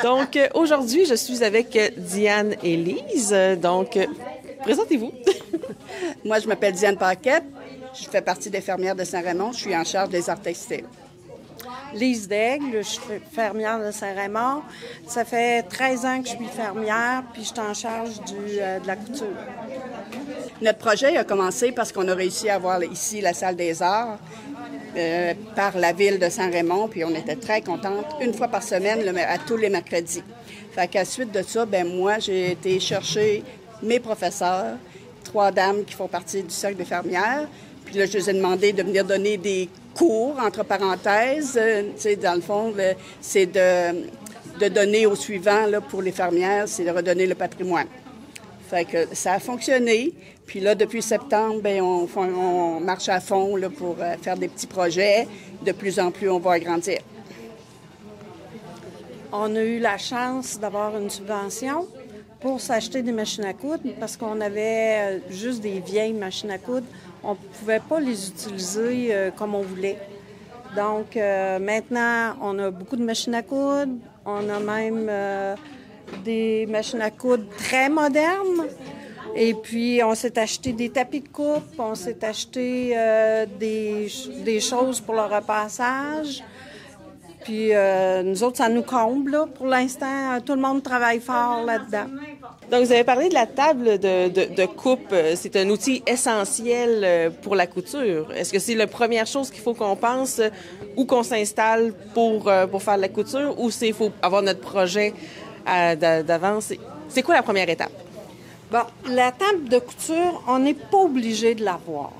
Donc, aujourd'hui, je suis avec Diane et Lise. Donc, présentez-vous. Moi, je m'appelle Diane Paquette. Je fais partie des fermières de Saint-Raymond. Je suis en charge des arts textiles. Lise Daigle, je suis fermière de Saint-Raymond. Ça fait 13 ans que je suis fermière, puis je suis en charge de la couture. Notre projet a commencé parce qu'on a réussi à avoir ici la salle des arts par la ville de Saint-Raymond, puis on était très contentes, une fois par semaine, à tous les mercredis. Fait qu'à suite de ça, moi, j'ai été chercher mes professeurs, 3 dames qui font partie du Cercle des fermières. Puis là, je les ai demandé de venir donner des cours, entre parenthèses. Dans le fond, c'est de donner au suivant, là, pour les fermières, c'est de redonner le patrimoine. Fait que ça a fonctionné. Puis là, depuis septembre, on marche à fond là, pour faire des petits projets. De plus en plus, on va agrandir. On a eu la chance d'avoir une subvention pour s'acheter des machines à coudre parce qu'on avait juste des vieilles machines à coudre. On ne pouvait pas les utiliser comme on voulait. Donc, maintenant, on a beaucoup de machines à coudre. On a même des machines à coudre très modernes. Et puis, on s'est acheté des tapis de coupe, on s'est acheté des choses pour le repassage. Puis, nous autres, ça nous comble, là. Pour l'instant, tout le monde travaille fort là-dedans. Donc, vous avez parlé de la table de coupe. C'est un outil essentiel pour la couture. Est-ce que c'est la première chose qu'il faut qu'on pense où qu'on s'installe pour faire de la couture ou il faut avoir notre projet d'avance? C'est quoi la première étape? Bon, la table de couture, on n'est pas obligé de l'avoir.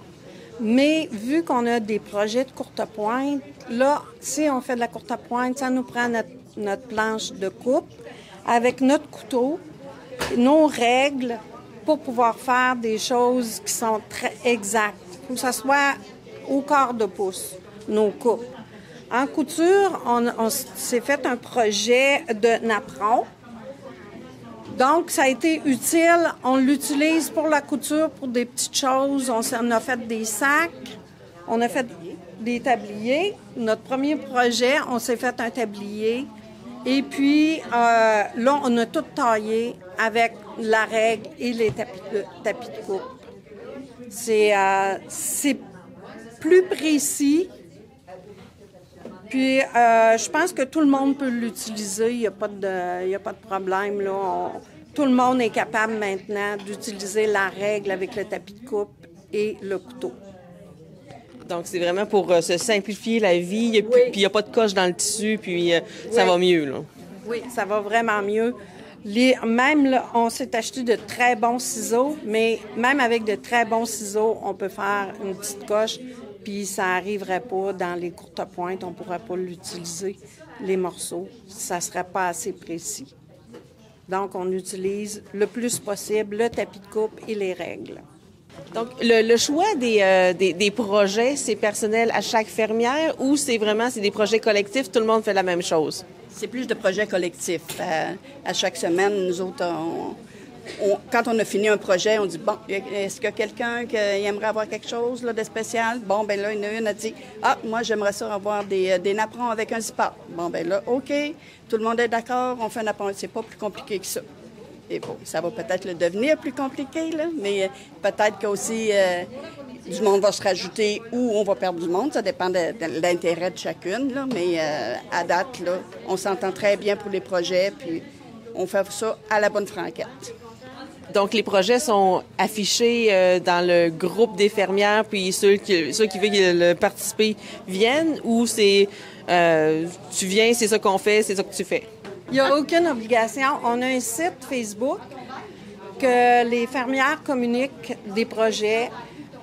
Mais vu qu'on a des projets de courte pointe, là, si on fait de la courte pointe, ça nous prend notre planche de coupe avec notre couteau, nos règles pour pouvoir faire des choses qui sont très exactes. Il faut que ça soit au quart de pouce, nos coupes. En couture, on s'est fait un projet de napperon. Donc, ça a été utile. On l'utilise pour la couture, pour des petites choses. On a fait des sacs, on a fait des tabliers. Notre premier projet, on s'est fait un tablier. Et puis, là, on a tout taillé avec la règle et les tapis de coupe. C'est plus précis. Puis, je pense que tout le monde peut l'utiliser. Il n'y a pas de problème, là. Tout le monde est capable maintenant d'utiliser la règle avec le tapis de coupe et le couteau. Donc, c'est vraiment pour se simplifier la vie. Puis, il n'y a pas de coche dans le tissu, puis ça va mieux, là. Oui, ça va vraiment mieux. Même, là, on s'est acheté de très bons ciseaux, mais même avec de très bons ciseaux, on peut faire une petite coche. Puis ça n'arriverait pas dans les courtes pointes, on ne pourrait pas l'utiliser, les morceaux. Ça ne serait pas assez précis. Donc, on utilise le plus possible le tapis de coupe et les règles. Donc, le choix des projets, c'est personnel à chaque fermière ou c'est des projets collectifs, tout le monde fait la même chose? C'est plus de projets collectifs. À chaque semaine, nous autres, quand on a fini un projet, on dit, bon, est-ce qu'il y a quelqu'un qui aimerait avoir quelque chose là, de spécial? Bon, ben là, il y en a une a dit, moi, j'aimerais ça avoir des napperons avec un zipper. Bon, ben là, OK, tout le monde est d'accord, on fait un napperon. C'est pas plus compliqué que ça. Et bon, ça va peut-être le devenir plus compliqué, là, mais peut-être qu'aussi du monde va se rajouter ou on va perdre du monde. Ça dépend de l'intérêt de chacune, là, mais à date, là, on s'entend très bien pour les projets, puis on fait ça à la bonne franquette. Donc, les projets sont affichés dans le groupe des fermières, puis ceux qui veulent participer viennent, ou c'est tu viens, c'est ça qu'on fait, c'est ça que tu fais? Il n'y a aucune obligation. On a un site Facebook que les fermières communiquent des projets,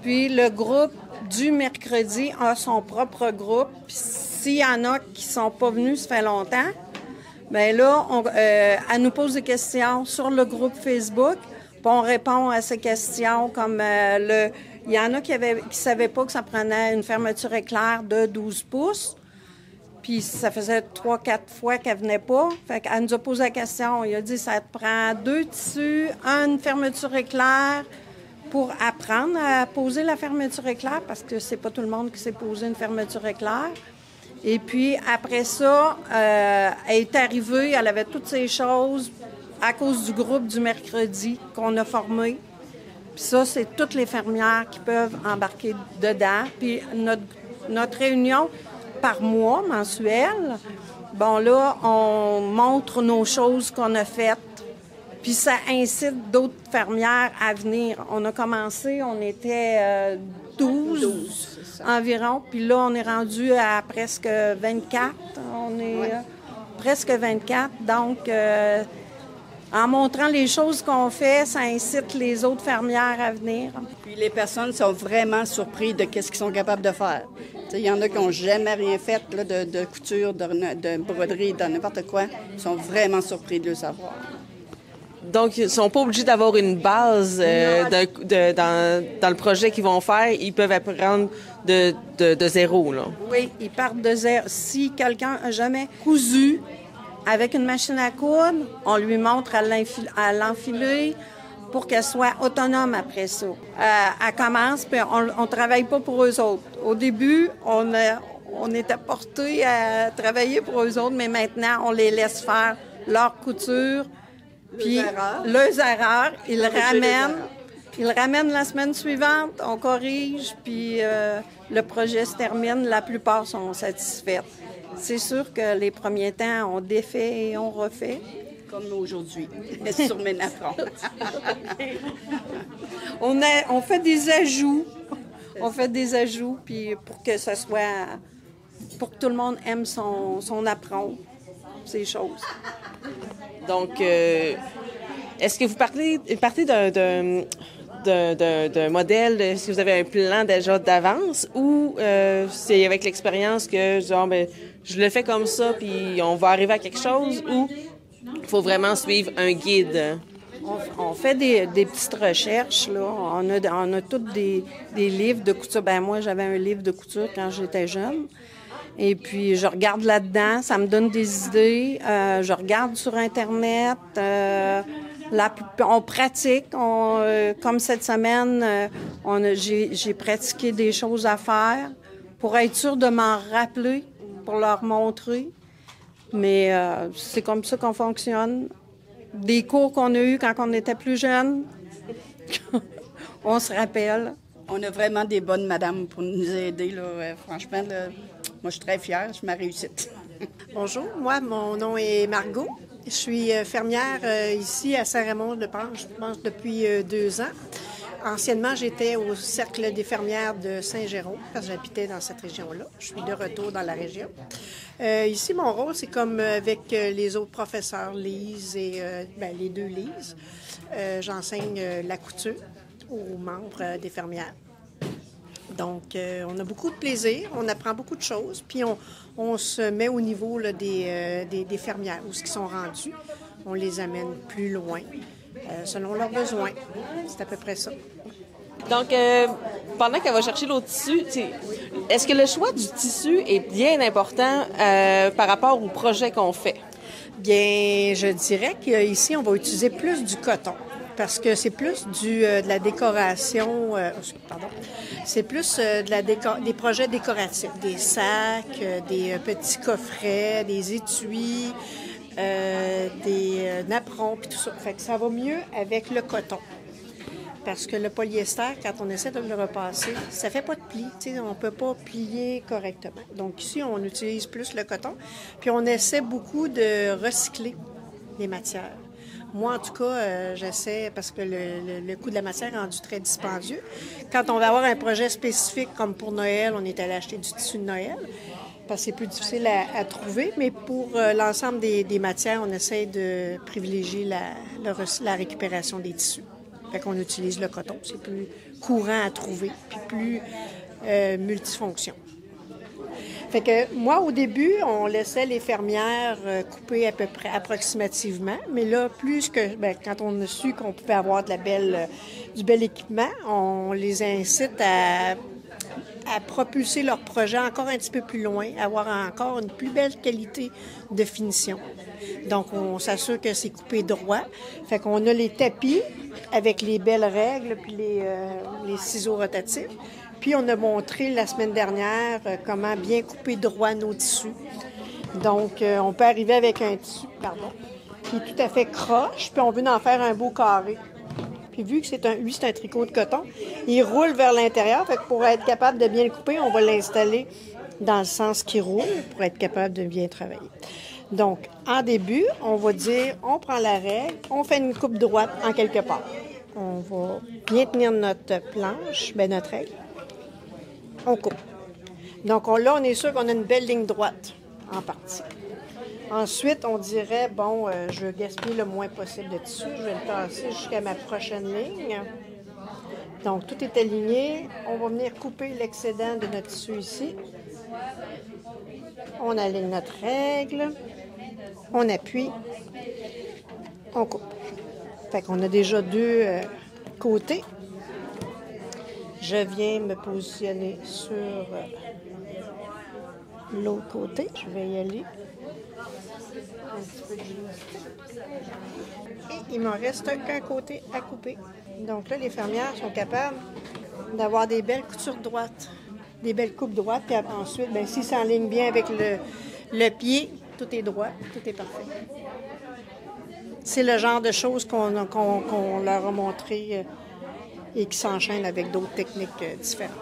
puis le groupe du mercredi a son propre groupe. Puis s'il y en a qui ne sont pas venus, ça fait longtemps, bien là, elle nous pose des questions sur le groupe Facebook. Puis on répond à ces questions comme il y en a qui savaient pas que ça prenait une fermeture éclair de 12 pouces. Puis ça faisait 3-4 fois qu'elle venait pas. Fait qu'elle nous a posé la question. Il a dit, ça te prend 2 tissus, une fermeture éclair pour apprendre à poser la fermeture éclair parce que c'est pas tout le monde qui sait poser une fermeture éclair. Et puis, après ça, elle est arrivée, elle avait toutes ces choses à cause du groupe du mercredi qu'on a formé. Puis ça, c'est toutes les fermières qui peuvent embarquer dedans. Puis notre réunion par mois, mensuelle, bon là, on montre nos choses qu'on a faites. Puis ça incite d'autres fermières à venir. On a commencé, on était 12 environ. Puis là, on est rendu à presque 24. On est presque 24. Donc, en montrant les choses qu'on fait, ça incite les autres fermières à venir. Puis les personnes sont vraiment surprises de ce qu'ils sont capables de faire. Il y en a qui n'ont jamais rien fait là, de couture, de broderie, de n'importe quoi. Ils sont vraiment surpris de le savoir. Donc, ils ne sont pas obligés d'avoir une base dans le projet qu'ils vont faire. Ils peuvent apprendre de zéro, là. Oui, ils partent de zéro. Si quelqu'un n'a jamais cousu avec une machine à coudre, on lui montre à l'enfiler pour qu'elle soit autonome après ça. Elle commence, puis on ne travaille pas pour eux autres. Au début, on était portés à travailler pour eux autres, mais maintenant, on les laisse faire leur couture. Puis, leurs erreurs, ils ramènent la semaine suivante, on corrige, puis le projet se termine. La plupart sont satisfaites. C'est sûr que les premiers temps, on défait et on refait. Comme aujourd'hui, sur mes napperons. On fait des ajouts. On fait des ajouts, puis pour que ça soit... pour que tout le monde aime son apron, ces choses. Donc, est-ce que vous partez d'un modèle, est-ce que vous avez un plan déjà d'avance ou c'est avec l'expérience que, genre, je le fais comme ça, puis on va arriver à quelque chose, ou il faut vraiment suivre un guide? On fait des petites recherches, là. On a tous des livres de couture. Ben moi, j'avais un livre de couture quand j'étais jeune. Et puis, je regarde là-dedans, ça me donne des idées. Je regarde sur Internet. On pratique. Comme cette semaine, j'ai pratiqué des choses à faire pour être sûre de m'en rappeler, pour leur montrer. Mais c'est comme ça qu'on fonctionne. Des cours qu'on a eus quand on était plus jeunes, on se rappelle. On a vraiment des bonnes madames pour nous aider, là. Franchement, là, moi, je suis très fière de ma réussite. Bonjour, moi, mon nom est Margot. Je suis fermière ici à Saint-Raymond-de-Penche, je pense, depuis 2 ans. Anciennement, j'étais au Cercle des fermières de Saint-Jérôme, parce que j'habitais dans cette région-là. Je suis de retour dans la région. Ici, mon rôle, c'est comme avec les autres professeurs, Lise et les deux Lise. J'enseigne la couture aux membres des fermières. Donc, on a beaucoup de plaisir, on apprend beaucoup de choses, puis on se met au niveau là, des fermières, où ce qui sont rendus. On les amène plus loin, selon leurs besoins. C'est à peu près ça. Donc, pendant qu'elle va chercher l'autre tissu, est-ce que le choix du tissu est bien important par rapport au projet qu'on fait? Bien, je dirais qu'ici, on va utiliser plus du coton. Parce que c'est plus de la décoration, c'est plus des projets décoratifs, des sacs, des petits coffrets, des étuis, des napperons, puis tout ça. Fait que ça va mieux avec le coton. Parce que le polyester, quand on essaie de le repasser, ça fait pas de pli, tu sais, on peut pas plier correctement. Donc ici, on utilise plus le coton, puis on essaie beaucoup de recycler les matières. Moi, en tout cas, j'essaie, parce que le coût de la matière est rendu très dispendieux. Quand on va avoir un projet spécifique, comme pour Noël, on est allé acheter du tissu de Noël, parce que c'est plus difficile à trouver. Mais pour l'ensemble des matières, on essaie de privilégier la récupération des tissus. Fait qu'on utilise le coton. C'est plus courant à trouver, puis plus multifonction. Fait que moi, au début, on laissait les fermières couper à peu près approximativement, mais là, quand on a su qu'on pouvait avoir du bel équipement, on les incite à propulser leur projet encore un petit peu plus loin, avoir encore une plus belle qualité de finition. Donc, on s'assure que c'est coupé droit. Fait qu'on a les tapis avec les belles règles puis les ciseaux rotatifs. Puis, on a montré la semaine dernière comment bien couper droit nos tissus. Donc, on peut arriver avec un tissu, qui est tout à fait croche, puis on veut en faire un beau carré. Puis vu que c'est un tricot de coton, il roule vers l'intérieur. Fait que pour être capable de bien le couper, on va l'installer dans le sens qui roule pour être capable de bien travailler. Donc, en début, on va dire, on prend la règle, on fait une coupe droite en quelque part. On va bien tenir notre planche, notre règle. On coupe. Donc là, on est sûr qu'on a une belle ligne droite en partie. Ensuite, on dirait, je veux gaspiller le moins possible de tissu. Je vais le passer jusqu'à ma prochaine ligne. Donc, tout est aligné. On va venir couper l'excédent de notre tissu ici. On aligne notre règle. On appuie. On coupe. Fait qu'on a déjà deux côtés. Je viens me positionner sur l'autre côté. Je vais y aller. Un petit peu de gymnastique. Et il m'en reste qu'un côté à couper. Donc là, les fermières sont capables d'avoir des belles coutures droites, des belles coupes droites. Puis ensuite, s'ils s'enlignent bien avec le pied, tout est droit, tout est parfait. C'est le genre de choses qu'on leur a montré et qui s'enchaînent avec d'autres techniques différentes.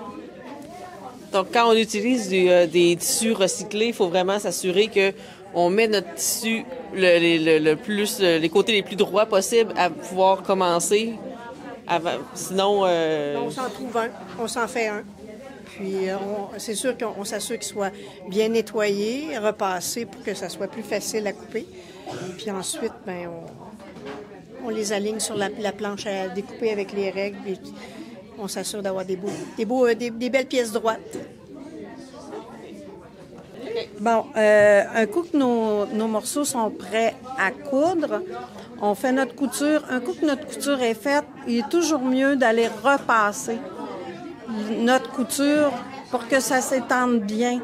Donc, quand on utilise des tissus recyclés, il faut vraiment s'assurer qu'on met notre tissu les côtés les plus droits possibles à pouvoir commencer. Sinon... On s'en trouve un, on s'en fait un. Puis, c'est sûr qu'on s'assure qu'il soit bien nettoyé, repassé pour que ça soit plus facile à couper. Puis ensuite, on les aligne sur la planche à découper avec les règles. Puis on s'assure d'avoir des belles pièces droites. Bon, un coup que nos morceaux sont prêts à coudre, on fait notre couture. Un coup que notre couture est faite, il est toujours mieux d'aller repasser notre couture pour que ça s'étende bien.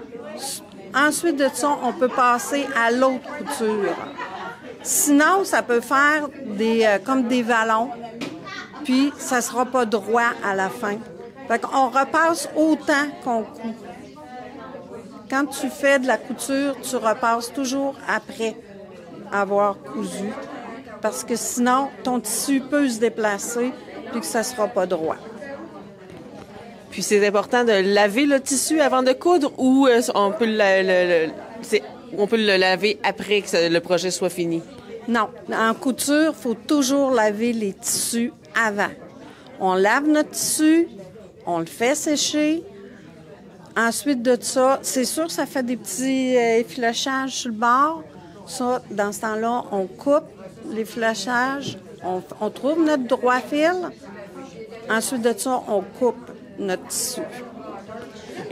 Ensuite de ça, on peut passer à l'autre couture. Sinon, ça peut faire comme des vallons, puis ça sera pas droit à la fin. Fait qu'on repasse autant qu'on coud. Quand tu fais de la couture, tu repasses toujours après avoir cousu, parce que sinon, ton tissu peut se déplacer puis que ça sera pas droit. Puis c'est important de laver le tissu avant de coudre ou on peut le laver après que le projet soit fini? Non. En couture, il faut toujours laver les tissus avant. On lave notre tissu, on le fait sécher. Ensuite de ça, c'est sûr que ça fait des petits effilochages sur le bord. Ça, dans ce temps-là, on coupe l'effilochage, on trouve notre droit fil. Ensuite de ça, on coupe notre tissu.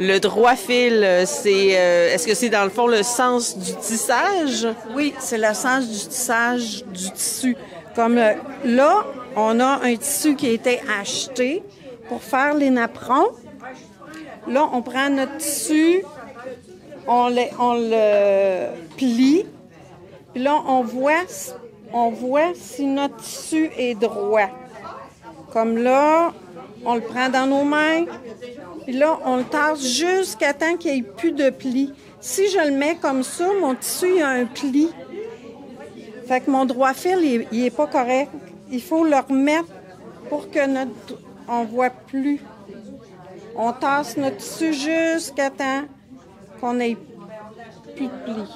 Le droit fil, est-ce que c'est dans le fond le sens du tissage? Oui, c'est le sens du tissage du tissu. Comme là, on a un tissu qui a été acheté pour faire les napperons. Là, on prend notre tissu, on le plie, puis là, on voit si notre tissu est droit. Comme là, on le prend dans nos mains, puis là, on le tasse jusqu'à temps qu'il n'y ait plus de plis. Si je le mets comme ça, mon tissu, il a un pli. Fait que mon droit fil, il est pas correct. Il faut le remettre pour que on voit plus. On tasse notre tissu jusqu'à temps qu'on n'ait plus de plis.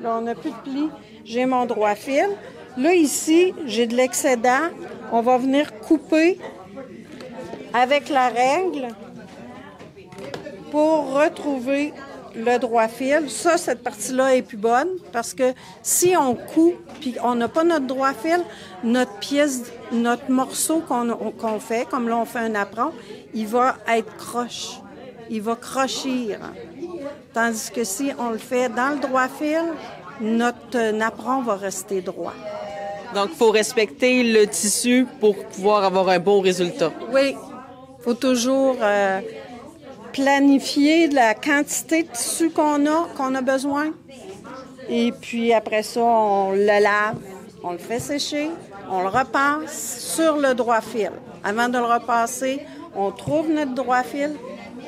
Là, on n'a plus de plis. J'ai mon droit fil. Là, ici, j'ai de l'excédent. On va venir couper avec la règle pour retrouver le droit fil. Ça, cette partie-là est plus bonne parce que si on coupe puis on n'a pas notre droit fil, notre morceau qu'on fait, comme là on fait un apron, il va être croche. Il va crochir. Tandis que si on le fait dans le droit fil, notre napperon va rester droit. Donc, il faut respecter le tissu pour pouvoir avoir un bon résultat. Oui. Il faut toujours planifier la quantité de tissu qu'on a besoin. Et puis, après ça, on le lave, on le fait sécher, on le repasse sur le droit fil. Avant de le repasser, on trouve notre droit fil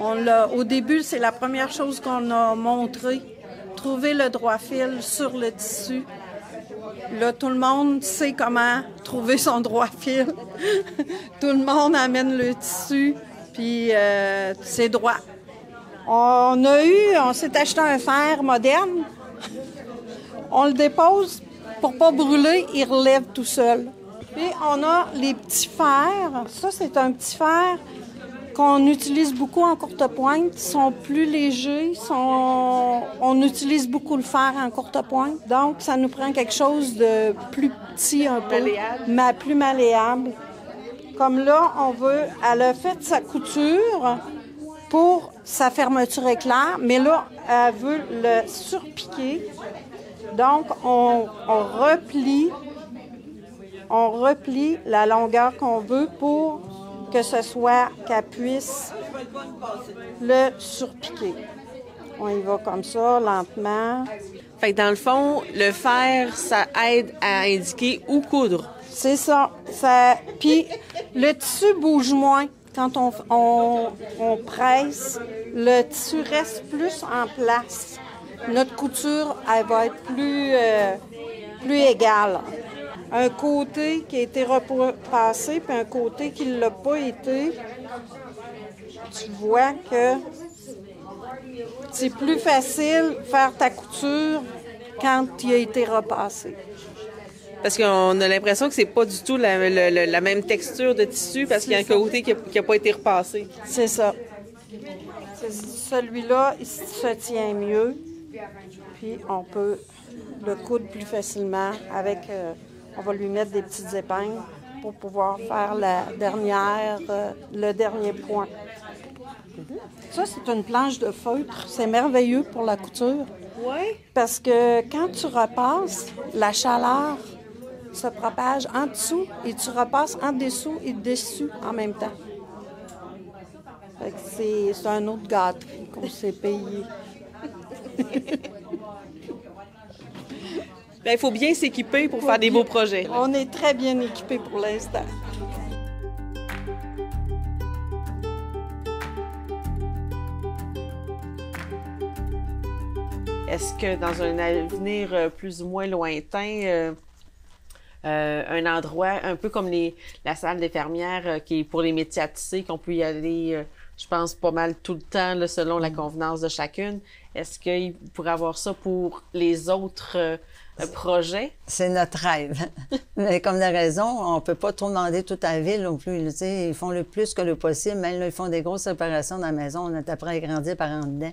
Au début, c'est la première chose qu'on a montré. Trouver le droit fil sur le tissu. Là, tout le monde sait comment trouver son droit fil. Tout le monde amène le tissu, puis c'est droit. On s'est acheté un fer moderne. On le dépose pour pas brûler, il relève tout seul. Puis on a les petits fers. Ça, c'est un petit fer qu'on utilise beaucoup en courte pointe. Ils sont plus légers. On utilise beaucoup le fer en courte pointe. Donc, ça nous prend quelque chose de plus petit un peu. Malléable. Plus malléable. Comme là, elle a fait sa couture pour sa fermeture éclair, mais là, elle veut le surpiquer. Donc, on replie la longueur qu'on veut pour que ce soit qu'elle puisse le surpiquer. On y va comme ça, lentement. Fait que dans le fond, le fer, ça aide à indiquer où coudre. C'est ça. Puis le tissu bouge moins. Quand on presse, le tissu reste plus en place. Notre couture, elle va être plus égale. Un côté qui a été repassé, puis un côté qui ne l'a pas été, tu vois que c'est plus facile faire ta couture quand il a été repassé. Parce qu'on a l'impression que c'est pas du tout la même texture de tissu parce qu'il y a un côté qui a pas été repassé. C'est ça. Celui-là, il se tient mieux, puis on peut le coudre plus facilement avec... on va lui mettre des petites épingles pour pouvoir faire le dernier point. Ça, c'est une planche de feutre. C'est merveilleux pour la couture. Oui. Parce que quand tu repasses, la chaleur se propage en dessous et tu repasses en dessous et dessus en même temps. Fait que c'est un autre gâterie qu'on s'est payé. Il faut bien s'équiper pour faire des beaux projets. On est très bien équipés pour l'instant. Est-ce que dans un avenir plus ou moins lointain, un endroit un peu comme la salle des fermières qui est pour les métiers à tisser, qu'on peut y aller, je pense, pas mal tout le temps là, selon la convenance de chacune, est-ce qu'il pourrait avoir ça pour les autres projets? C'est notre rêve. Mais comme la raison, on ne peut pas trop demander toute la ville non plus. Tu sais, ils font le plus que le possible. Même là, ils font des grosses réparations dans la maison. On est après à agrandir par en dedans.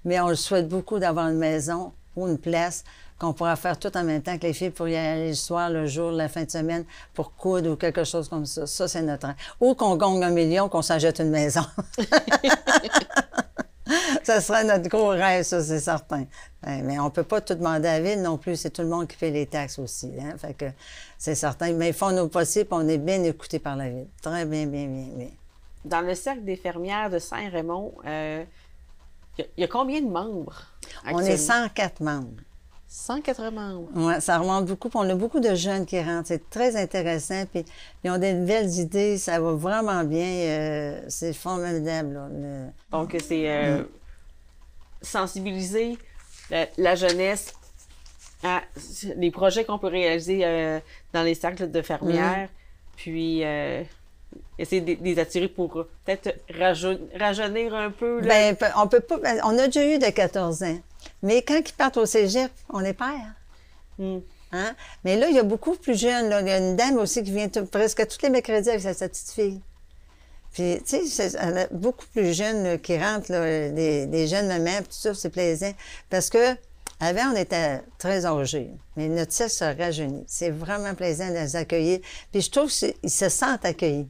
Mais on le souhaite beaucoup d'avoir une maison ou une place qu'on pourra faire tout en même temps que les filles pour y aller le soir, le jour, la fin de semaine, pour coudre ou quelque chose comme ça. Ça, c'est notre rêve. Ou qu'on gagne 1 million, qu'on s'achète une maison. Ça serait notre gros rêve, ça, c'est certain. Mais on ne peut pas tout demander à la ville non plus. C'est tout le monde qui paie les taxes aussi. Hein? Fait que c'est certain. Mais ils font nos possibles, on est bien écoutés par la ville. Très bien, bien, bien, bien. Dans le Cercle des fermières de Saint-Raymond, il y a combien de membres actuellement? On est 104 membres. 180 membres. Oui, ça remonte beaucoup. Puis on a beaucoup de jeunes qui rentrent. C'est très intéressant. Puis ils ont des nouvelles idées. Ça va vraiment bien. C'est formidable. Là, Donc, c'est sensibiliser la jeunesse à les projets qu'on peut réaliser dans les cercles de fermières. Puis, essayer de les attirer pour peut-être rajeunir un peu. Là. Bien, on peut pas. On a déjà eu de 14 ans. Mais quand ils partent au cégep, on est père. Hein? Mais là, il y a beaucoup plus jeunes. Là. Il y a une dame aussi qui vient presque tous les mercredis avec sa petite fille. Puis, tu sais, elle a beaucoup plus jeunes là, qui rentrent, là, des jeunes mamans, tout ça, c'est plaisant. Parce que avant, on était très âgés, mais notre sexe se rajeunit. C'est vraiment plaisant de les accueillir. Puis je trouve qu'ils se sentent accueillis.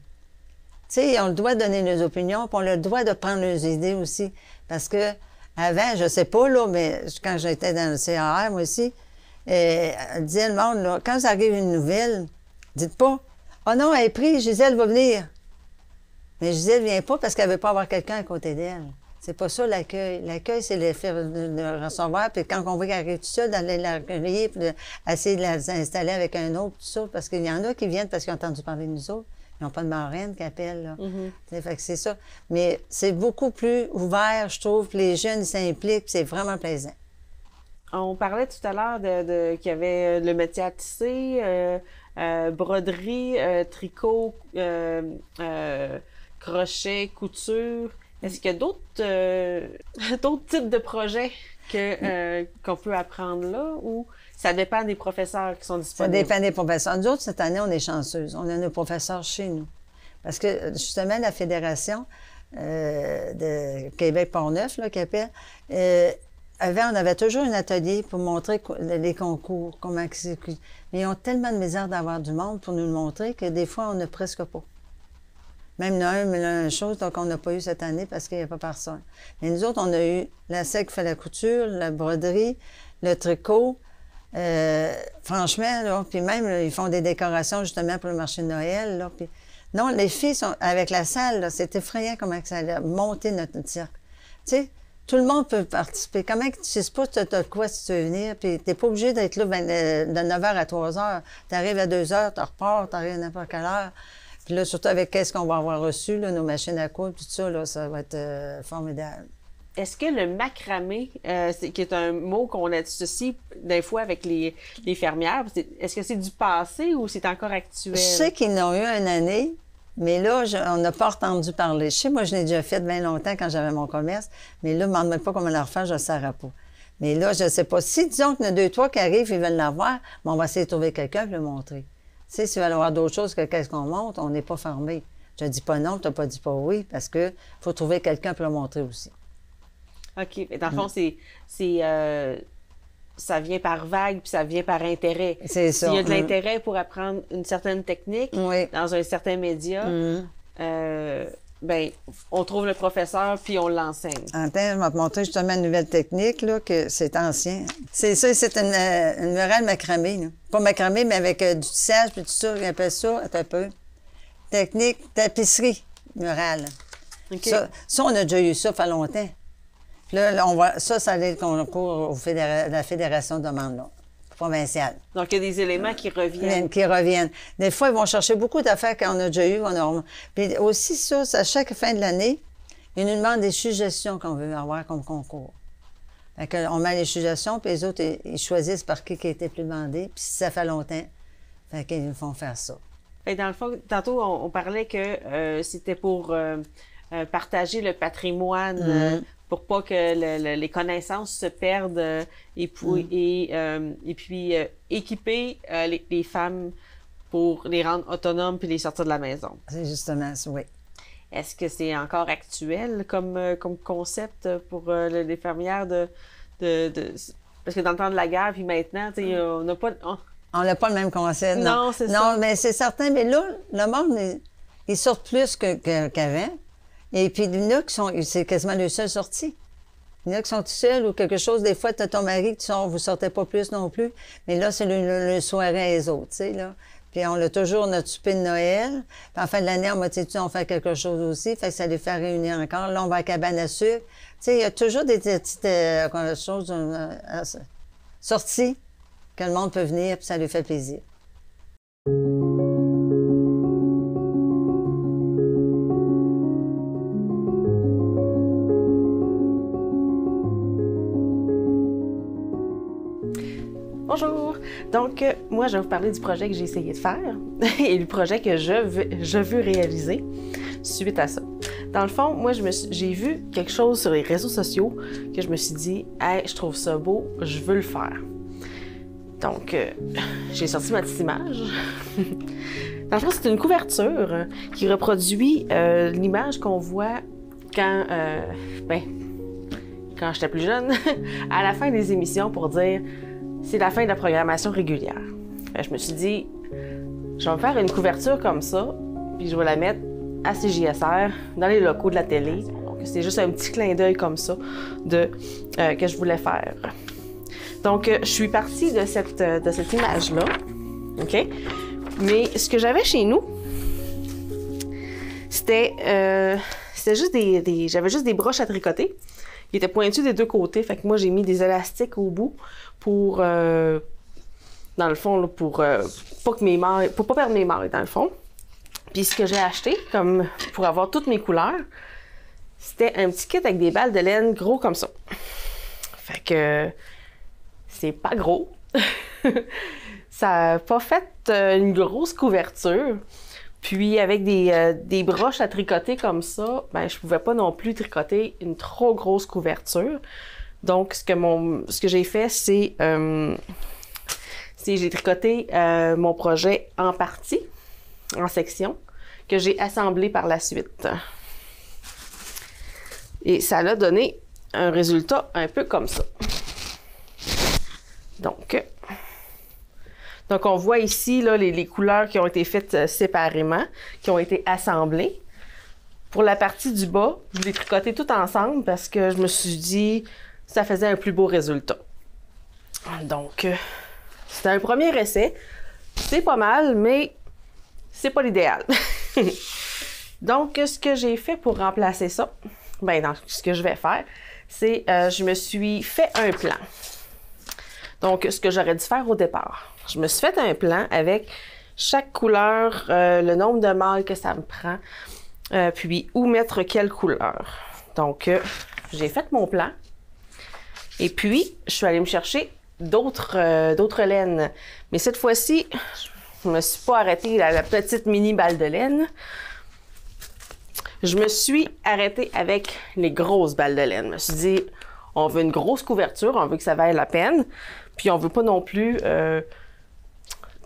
Tu sais, on le doit de donner nos opinions, puis on a le droit de prendre leurs idées aussi. Parce que avant, je sais pas, là, mais quand j'étais dans le CAR, moi aussi, elle disait le monde, là, quand ça arrive une nouvelle, dites pas « Oh non, elle est prise, Gisèle va venir. » Mais Gisèle ne vient pas parce qu'elle ne veut pas avoir quelqu'un à côté d'elle. C'est pas ça l'accueil. L'accueil, c'est le faire de recevoir, puis quand on voit qu'elle arrive tout seul, d'aller la recueillir, puis d'essayer de les installer avec un autre, tout ça, parce qu'il y en a qui viennent parce qu'ils ont entendu parler de nous autres, Ils n'ont pas de marraine qui appelle, là. Fait que c'est ça. Mais c'est beaucoup plus ouvert, je trouve, que les jeunes s'impliquent, c'est vraiment plaisant. On parlait tout à l'heure qu'il y avait le métier à tisser, broderie, tricot, crochet, couture. Est-ce qu'il y a d'autres types de projets qu'on peut apprendre là ou ça dépend des professeurs qui sont disponibles? Ça dépend des professeurs. Nous autres, cette année, on est chanceuses. On a nos professeurs chez nous. Parce que, justement, la Fédération de Québec-Portneuf, là, qui appelle, on avait toujours un atelier pour montrer les concours, comment c'est. Mais ils ont tellement de misère d'avoir du monde pour nous le montrer que des fois, on n'a presque pas. Même une chose, donc on n'a pas eu cette année parce qu'il n'y a pas personne. Mais nous autres, on a eu la SEC qui fait la couture, la broderie, le tricot. Franchement, là, puis même, là, ils font des décorations justement pour le marché de Noël. Là, puis... Non, les filles sont avec la salle, c'est effrayant comment ça a monté notre cirque. Tu sais, tout le monde peut participer. Comment tu sais pas tu as quoi si tu veux venir, puis t'es pas obligé d'être là de 9h à 3h. Tu arrives à 2h, tu repars, tu arrives à n'importe quelle heure. Puis là, surtout avec qu'est-ce qu'on va avoir reçu, là, nos machines à coudre, tout ça, là, ça va être formidable. Est-ce que le macramé, qui est un mot qu'on associe des fois avec les fermières, est-ce que c'est du passé ou c'est encore actuel? Je sais qu'ils n'ont eu une année, mais là, on n'a pas entendu parler. Je sais, moi, je l'ai déjà fait bien longtemps quand j'avais mon commerce, mais là, ne me demande pas comment le refaire, je ne saurais pas. Mais là, je ne sais pas. Si, disons qu'il y en a 2-3 qui arrivent, ils veulent l'avoir, mais on va essayer de trouver quelqu'un pour le montrer. Tu sais, s'il va y avoir d'autres choses que qu'est-ce qu'on montre, on n'est pas fermé. Je ne dis pas non, tu n'as pas dit pas oui, parce qu'il faut trouver quelqu'un pour le montrer aussi. OK. Et dans le fond, ça vient par vague puis ça vient par intérêt. C'est ça. S'il y a de l'intérêt pour apprendre une certaine technique dans un certain média, ben, on trouve le professeur puis on l'enseigne. Attends, je vais te montrer justement une nouvelle technique, là, que c'est ancien. C'est ça, c'est une murale macramée, là. Pas macramée, mais avec du tissage puis tout ça, on appelle ça, attends un peu. Technique tapisserie murale. Okay. Ça, on a déjà eu ça, il fait longtemps. Puis là, ça allait le concours de la Fédération de demande, là, provinciale. Donc, il y a des éléments qui reviennent. Qui reviennent. Des fois, ils vont chercher beaucoup d'affaires qu'on a déjà eues. Puis aussi, ça, à chaque fin de l'année, ils nous demandent des suggestions qu'on veut avoir comme concours. Fait qu'on met les suggestions, puis les autres, ils choisissent par qui a été plus demandé. Puis si ça fait longtemps, fait qu'ils nous font faire ça. Et dans le fond, tantôt, on parlait que c'était pour partager le patrimoine, pour pas que les connaissances se perdent, et puis équiper les femmes pour les rendre autonomes puis les sortir de la maison. C'est justement ça, oui. Est-ce que c'est encore actuel comme concept pour les fermières parce que dans le temps de la guerre, puis maintenant, on n'a pas... On n'a pas le même concept, non. Non, c'est ça. Non, mais c'est certain. Mais là, le monde, ils sortent plus qu'avant. Et puis, il y en a c'est quasiment le seul sorti. Il y en a qui sont tout seuls ou quelque chose. Des fois, tu as ton mari qui sort, vous sortez pas plus non plus. Mais là, c'est le soirée les autres, tu sais, là. Puis on a toujours notre souper de Noël. Puis en fin de l'année, on m'a dit, on fait quelque chose aussi. Fait que ça les fait réunir encore. Là, on va à la cabane à sucre. Tu sais, il y a toujours des petites choses sorties que le monde peut venir, puis ça lui fait plaisir. Bonjour! Donc, moi, je vais vous parler du projet que j'ai essayé de faire et le projet que je veux réaliser suite à ça. Dans le fond, moi, j'ai vu quelque chose sur les réseaux sociaux que je me suis dit « Hey, je trouve ça beau, je veux le faire. » Donc, j'ai sorti ma petite image. Dans le fond, c'est une couverture qui reproduit l'image qu'on voit quand j'étais plus jeune, à la fin des émissions pour dire c'est la fin de la programmation régulière. Je me suis dit, je vais me faire une couverture comme ça, puis je vais la mettre à CJSR, dans les locaux de la télé. Donc, c'est juste un petit clin d'œil comme ça que je voulais faire. Donc, je suis partie de cette image-là, OK? Mais ce que j'avais chez nous, c'était juste j'avais juste des broches à tricoter. Ils étaient pointus des deux côtés, fait que moi, j'ai mis des élastiques au bout pour, dans le fond, là, pour pas perdre mes mailles, dans le fond. Puis ce que j'ai acheté, comme pour avoir toutes mes couleurs, c'était un petit kit avec des balles de laine gros comme ça. Fait que c'est pas gros. Ça n'a pas fait une grosse couverture. Puis avec des broches à tricoter comme ça, ben je pouvais pas non plus tricoter une trop grosse couverture. Donc ce que j'ai fait, c'est j'ai tricoté mon projet en parties, en sections, que j'ai assemblé par la suite. Et ça a donné un résultat un peu comme ça. Donc on voit ici là, les couleurs qui ont été faites séparément, qui ont été assemblées. Pour la partie du bas, je l'ai tricoté tout ensemble parce que je me suis dit que ça faisait un plus beau résultat. Donc, c'était un premier essai. C'est pas mal, mais c'est pas l'idéal. Donc, ce que j'ai fait pour remplacer ça, ce que je vais faire, c'est je me suis fait un plan. Donc, ce que j'aurais dû faire au départ. Je me suis fait un plan avec chaque couleur, le nombre de mailles que ça me prend, puis où mettre quelle couleur. Donc, j'ai fait mon plan. Et puis, je suis allée me chercher d'autres laines. Mais cette fois-ci, je ne me suis pas arrêtée à la petite mini balle de laine. Je me suis arrêtée avec les grosses balles de laine. Je me suis dit, on veut une grosse couverture, on veut que ça vaille la peine. Puis on veut pas non plus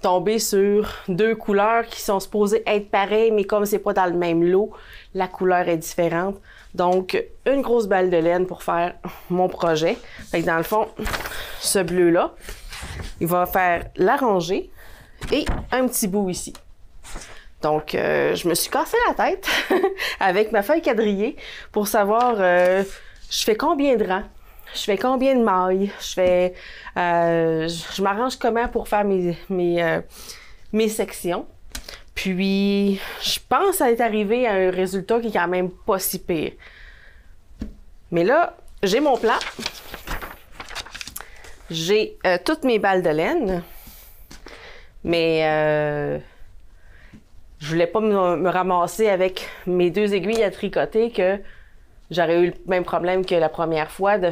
tomber sur deux couleurs qui sont supposées être pareilles, mais comme c'est pas dans le même lot, la couleur est différente. Donc, une grosse balle de laine pour faire mon projet. Fait que dans le fond, ce bleu-là, il va faire la rangée et un petit bout ici. Donc, je me suis cassé la tête avec ma feuille quadrillée pour savoir je fais combien de rangs, je fais combien de mailles, je m'arrange comment pour faire mes sections. Puis, je pense être arrivée à un résultat qui est quand même pas si pire. Mais là, j'ai mon plan. J'ai toutes mes balles de laine. Mais je voulais pas me ramasser avec mes deux aiguilles à tricoter que j'aurais eu le même problème que la première fois de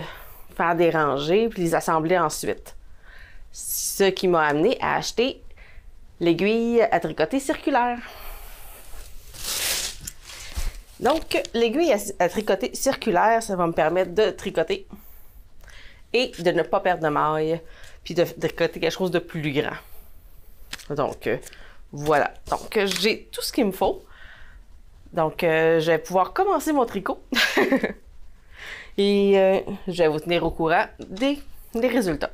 faire des rangées puis les assembler ensuite. Ce qui m'a amené à acheter l'aiguille à tricoter circulaire. Donc, l'aiguille à tricoter circulaire, ça va me permettre de tricoter et de ne pas perdre de maille, puis de tricoter quelque chose de plus grand. Donc, voilà. Donc, j'ai tout ce qu'il me faut. Donc, je vais pouvoir commencer mon tricot. Et je vais vous tenir au courant des résultats.